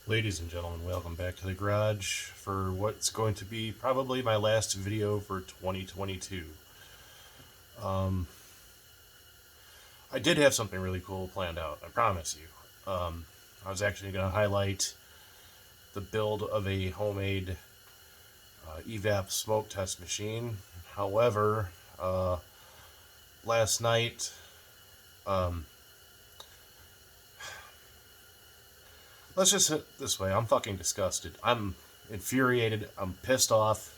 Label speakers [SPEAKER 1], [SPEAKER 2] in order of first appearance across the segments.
[SPEAKER 1] Ladies and gentlemen, welcome back to the garage for what's going to be probably my last video for 2022. Um, I did have something really cool planned out, I promise you. I was actually going to highlight the build of a homemade evap smoke test machine. However, last night, um, let's just hit it this way, I'm fucking disgusted. I'm infuriated. I'm pissed off.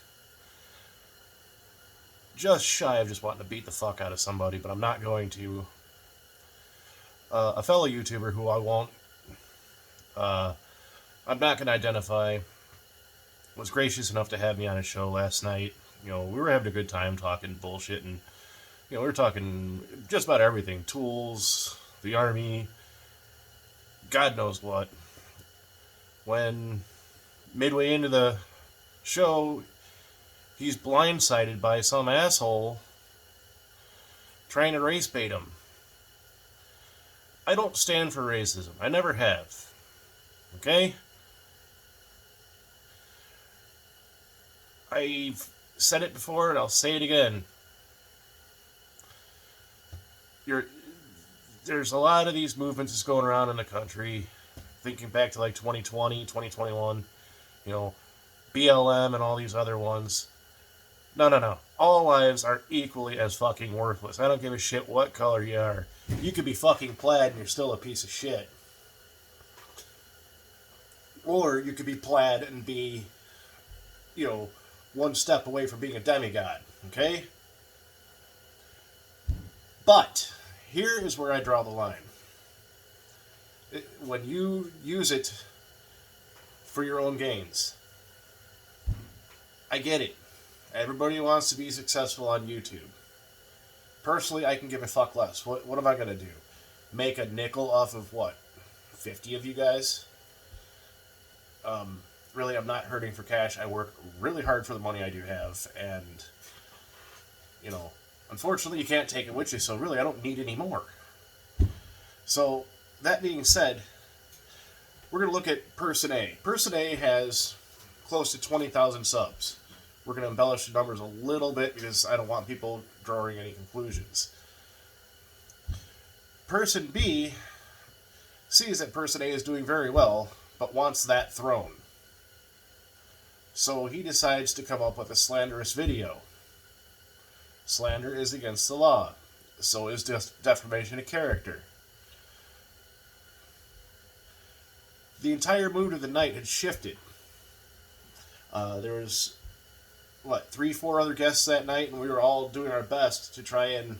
[SPEAKER 1] Just shy of just wanting to beat the fuck out of somebody, but I'm not going to. A fellow YouTuber who uh, I'm not going to identify, was gracious enough to have me on his show last night. You know, we were having a good time talking bullshit, and we were talking just about everything: tools, the army, God knows what. When midway into the show, he's blindsided by some asshole trying to race bait him. I don't stand for racism. I never have. Okay? I've said it before and I'll say it again. You're, there's a lot of these movements that's going around in the country, thinking back to like 2020, 2021, BLM and all these other ones. No. All lives are equally as fucking worthless. I don't give a shit what color you are. You could be fucking plaid and you're still a piece of shit. Or you could be plaid and be, one step away from being a demigod. Okay? But here is where I draw the line. When you use it for your own gains, I get it. Everybody wants to be successful on YouTube. Personally, I can give a fuck less. What am I going to do? Make a nickel off of what? 50 of you guys? Really, I'm not hurting for cash. I work really hard for the money I do have. And, unfortunately, you can't take it with you. So really, I don't need any more. So, that being said, we're going to look at Person A. Person A has close to 20,000 subs. We're going to embellish the numbers a little bit because I don't want people drawing any conclusions. Person B sees that Person A is doing very well, but wants that throne. So he decides to come up with a slanderous video. Slander is against the law. So is defamation of character. The entire mood of the night had shifted. There was 3-4 other guests that night, and we were all doing our best to try and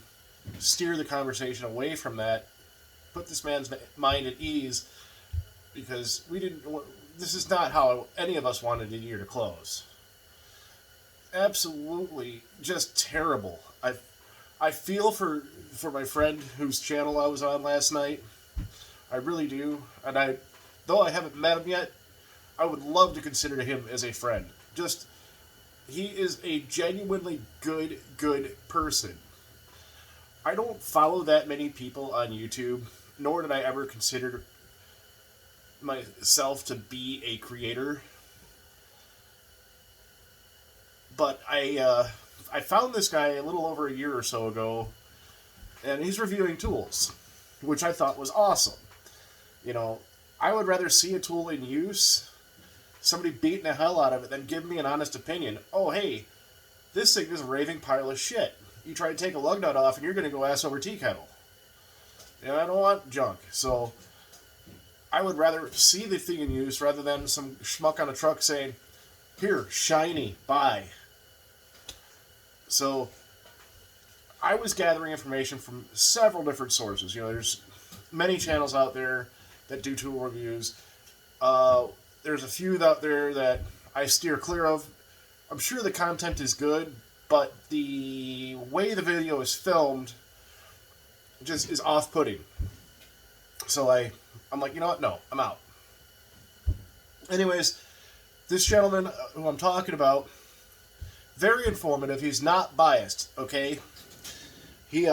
[SPEAKER 1] steer the conversation away from that, put this man's mind at ease, because this is not how any of us wanted the year to close. Absolutely just terrible. I feel for my friend whose channel I was on last night. I really do. And though I haven't met him yet, I would love to consider him as a friend. He is a genuinely good person. I don't follow that many people on YouTube, nor did I ever consider myself to be a creator. But I found this guy a little over a year or so ago, and he's reviewing tools, which I thought was awesome. I would rather see a tool in use, somebody beating the hell out of it, than give me an honest opinion. Oh, hey, this thing is a raving pile of shit. You try to take a lug nut off and you're going to go ass over tea kettle. I don't want junk. So I would rather see the thing in use rather than some schmuck on a truck saying, here, shiny, buy. So I was gathering information from several different sources. There's many channels out there that do tool reviews. There's a few out there that I steer clear of. I'm sure the content is good, but the way the video is filmed just is off-putting. So I'm like, you know what? No, I'm out. Anyways, this gentleman who I'm talking about, very informative. He's not biased, okay? He's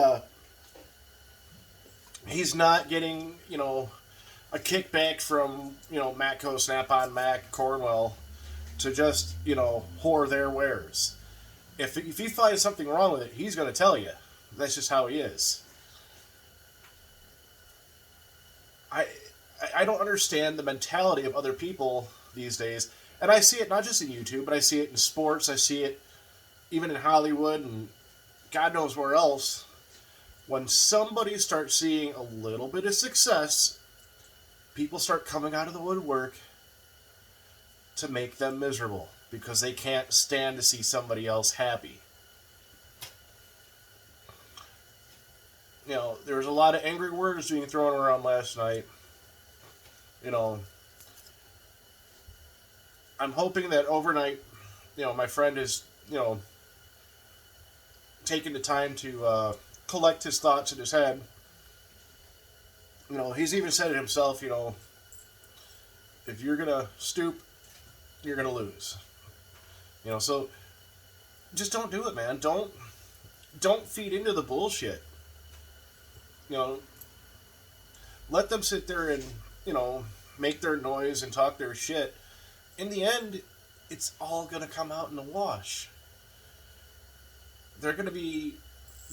[SPEAKER 1] not getting, a kickback from, Matco, Snap-on, Mac, Cornwell to just, whore their wares. If he finds something wrong with it, he's going to tell you. That's just how he is. I I don't understand the mentality of other people these days. And I see it not just in YouTube, but I see it in sports. I see it even in Hollywood and God knows where else. When somebody starts seeing a little bit of success, people start coming out of the woodwork to make them miserable because they can't stand to see somebody else happy. There was a lot of angry words being thrown around last night. I'm hoping that overnight, my friend is, taking the time to collect his thoughts in his head. He's even said it himself, if you're going to stoop, you're going to lose. So just don't do it, man. Don't feed into the bullshit. Let them sit there and, make their noise and talk their shit. In the end, it's all going to come out in the wash. They're going to be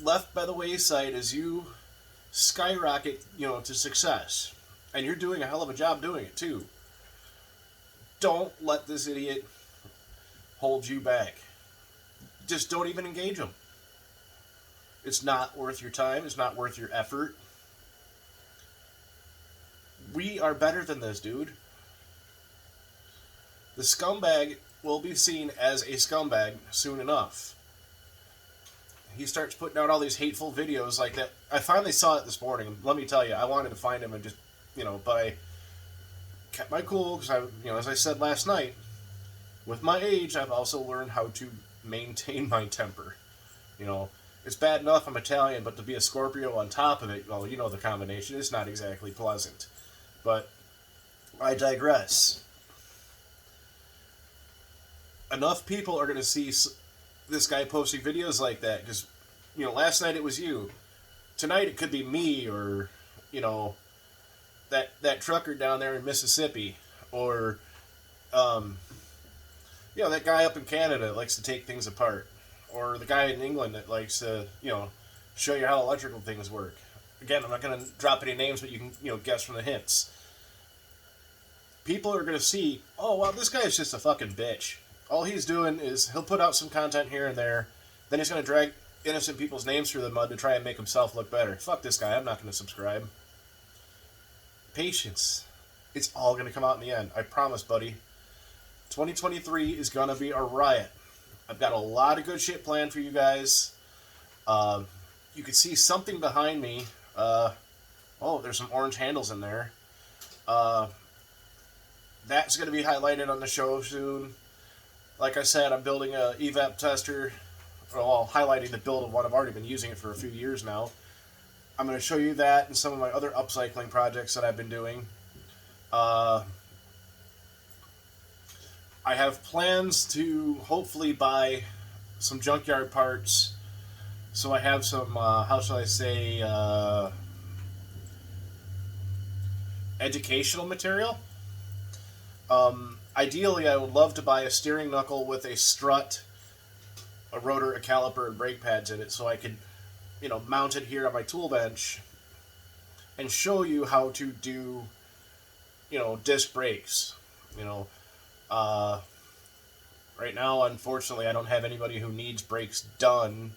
[SPEAKER 1] left by the wayside as you skyrocket, to success. And you're doing a hell of a job doing it, too. Don't let this idiot hold you back. Just don't even engage him. It's not worth your time. It's not worth your effort. We are better than this, dude. The scumbag will be seen as a scumbag soon enough. He starts putting out all these hateful videos like that. I finally saw it this morning. Let me tell you, I wanted to find him and just, but I kept my cool because as I said last night, with my age, I've also learned how to maintain my temper. It's bad enough I'm Italian, but to be a Scorpio on top of it, well, the combination is not exactly pleasant. But I digress. Enough people are going to see this guy posting videos like that because, last night it was you. Tonight it could be me or, that trucker down there in Mississippi or, that guy up in Canada that likes to take things apart. Or the guy in England that likes to, show you how electrical things work. Again, I'm not going to drop any names, but you can, guess from the hints. People are going to see, oh, wow, this guy is just a fucking bitch. All he's doing is he'll put out some content here and there, then he's going to drag innocent people's names through the mud to try and make himself look better. Fuck this guy, I'm not going to subscribe. Patience. It's all going to come out in the end. I promise, buddy. 2023 is going to be a riot. I've got a lot of good shit planned for you guys. You can see something behind me. There's some orange handles in there. That's going to be highlighted on the show soon. Like I said, I'm building a evap tester. Well, highlighting the build of one. I've already been using it for a few years now. I'm going to show you that and some of my other upcycling projects that I've been doing. I have plans to hopefully buy some junkyard parts. So I have some, how shall I say, educational material. Ideally, I would love to buy a steering knuckle with a strut, a rotor, a caliper, and brake pads in it so I could, mount it here on my tool bench and show you how to do, disc brakes. Right now, unfortunately, I don't have anybody who needs brakes done,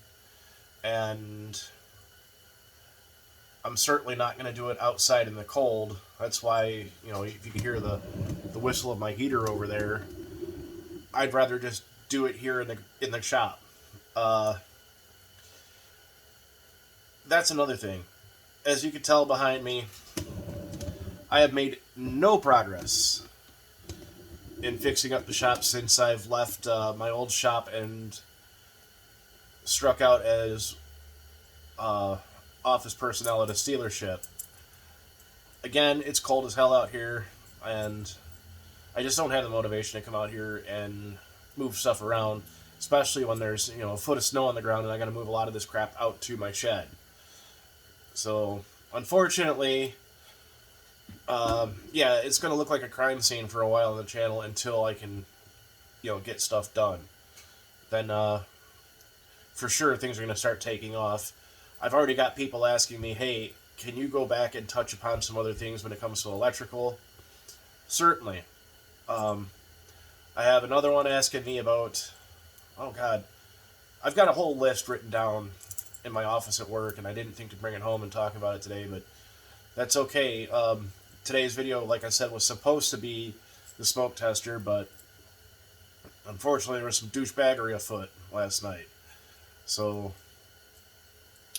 [SPEAKER 1] and I'm certainly not going to do it outside in the cold. That's why, if you can hear the whistle of my heater over there, I'd rather just do it here in the shop. That's another thing. As you can tell behind me, I have made no progress in fixing up the shop since I've left my old shop and struck out as office personnel at a dealership. Again, it's cold as hell out here, and I just don't have the motivation to come out here and move stuff around, especially when there's, a foot of snow on the ground and I got to move a lot of this crap out to my shed. So, unfortunately, Yeah, it's going to look like a crime scene for a while on the channel until I can, get stuff done. Then, for sure, things are going to start taking off. I've already got people asking me, hey, can you go back and touch upon some other things when it comes to electrical? Certainly. Um, I have another one asking me about, oh God, I've got a whole list written down in my office at work, and I didn't think to bring it home and talk about it today, but that's okay. Today's video, like I said, was supposed to be the smoke tester, but unfortunately there was some douchebaggery afoot last night. So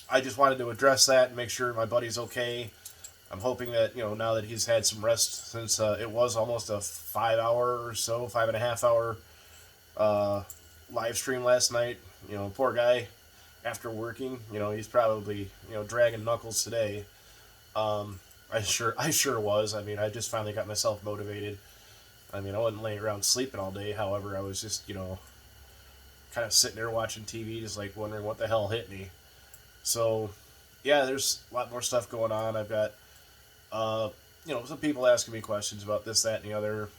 [SPEAKER 1] I just wanted to address that and make sure my buddy's okay. I'm hoping that, now that he's had some rest since it was almost a 5 hour or so, 5.5 hour live stream last night. Poor guy, after working, he's probably, dragging knuckles today. I sure was. I mean, I just finally got myself motivated. I mean, I wasn't laying around sleeping all day. However, I was just, kind of sitting there watching TV, just like wondering what the hell hit me. So, yeah, there's a lot more stuff going on. I've got, some people asking me questions about this, that, and the other.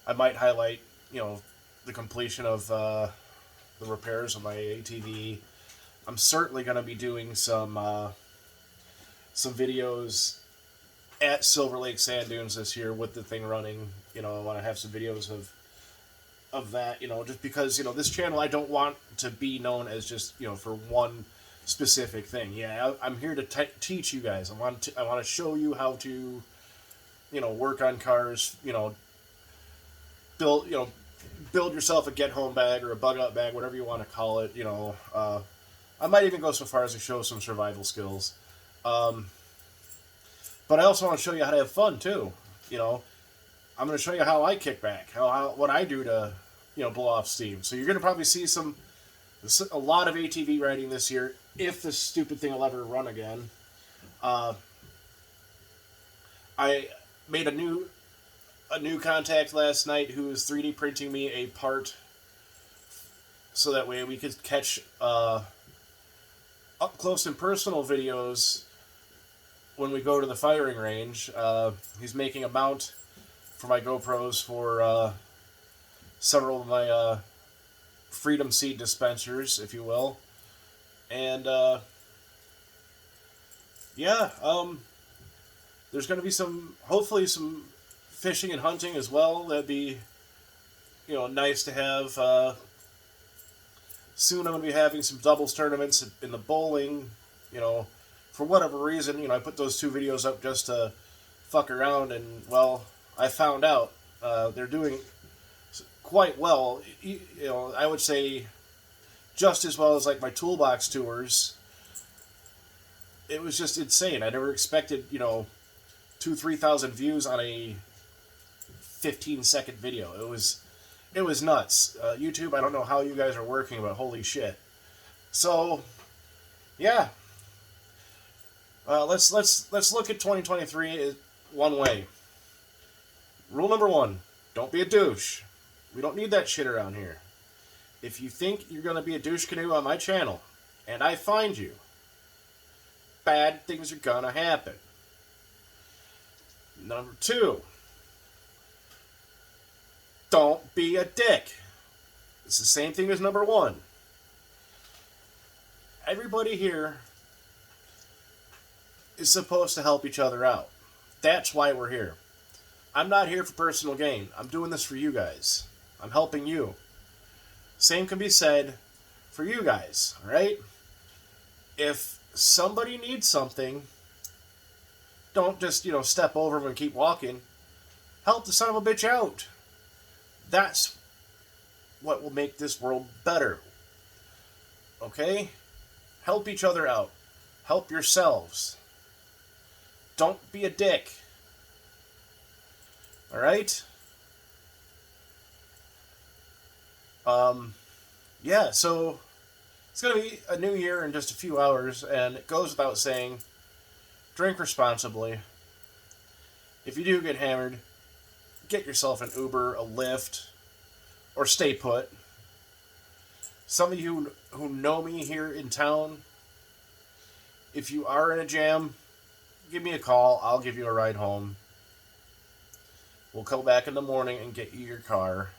[SPEAKER 1] I might highlight, the completion of the repairs on my ATV. I'm certainly going to be doing some videos at Silver Lake Sand Dunes this year with the thing running. I want to have some videos of that, just because, this channel, I don't want to be known as just, for one specific thing. Yeah, I'm here to teach you guys. I want to show you how to, work on cars, build yourself a get home bag or a bug out bag, whatever you want to call it. I might even go so far as to show some survival skills. But I also want to show you how to have fun too. I'm going to show you how I kick back, what I do to, blow off steam. So you're going to probably see a lot of ATV riding this year, if this stupid thing will ever run again. I made a new contact last night who is 3D printing me a part, so that way we could catch up close and personal videos when we go to the firing range. He's making a mount for my GoPros for several of my Freedom Seed dispensers, if you will. And there's going to be hopefully some fishing and hunting as well. That'd be, nice to have. Soon I'm going to be having some doubles tournaments in the bowling. For whatever reason, I put those 2 videos up just to fuck around, and, well, I found out they're doing quite well. I would say just as well as, like, my toolbox tours. It was just insane. I never expected, 2,000-3,000 views on a 15-second video. It was nuts. YouTube, I don't know how you guys are working, but holy shit. So, yeah. Let's look at 2023 one way. Rule number 1: don't be a douche. We don't need that shit around here. If you think you're gonna be a douche canoe on my channel, and I find you, bad things are gonna happen. Number 2: don't be a dick. It's the same thing as number 1. Everybody here is supposed to help each other out. That's why we're here. I'm not here for personal gain. I'm doing this for you guys. I'm helping you. Same can be said for you guys, alright? If somebody needs something, don't just, step over them and keep walking. Help the son of a bitch out. That's what will make this world better. Okay? Help each other out. Help yourselves. Don't be a dick. Alright? Yeah, so it's going to be a new year in just a few hours, and it goes without saying, drink responsibly. If you do get hammered, get yourself an Uber, a Lyft, or stay put. Some of you who know me here in town, if you are in a jam, give me a call. I'll give you a ride home. We'll come back in the morning and get you your car.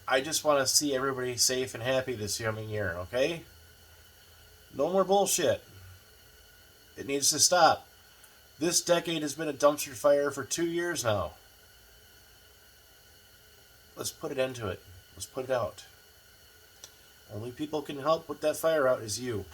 [SPEAKER 1] I just want to see everybody safe and happy this coming year, okay? No more bullshit. It needs to stop. This decade has been a dumpster fire for 2 years now. Let's put an end to it. Let's put it out. Only people can help put that fire out is you.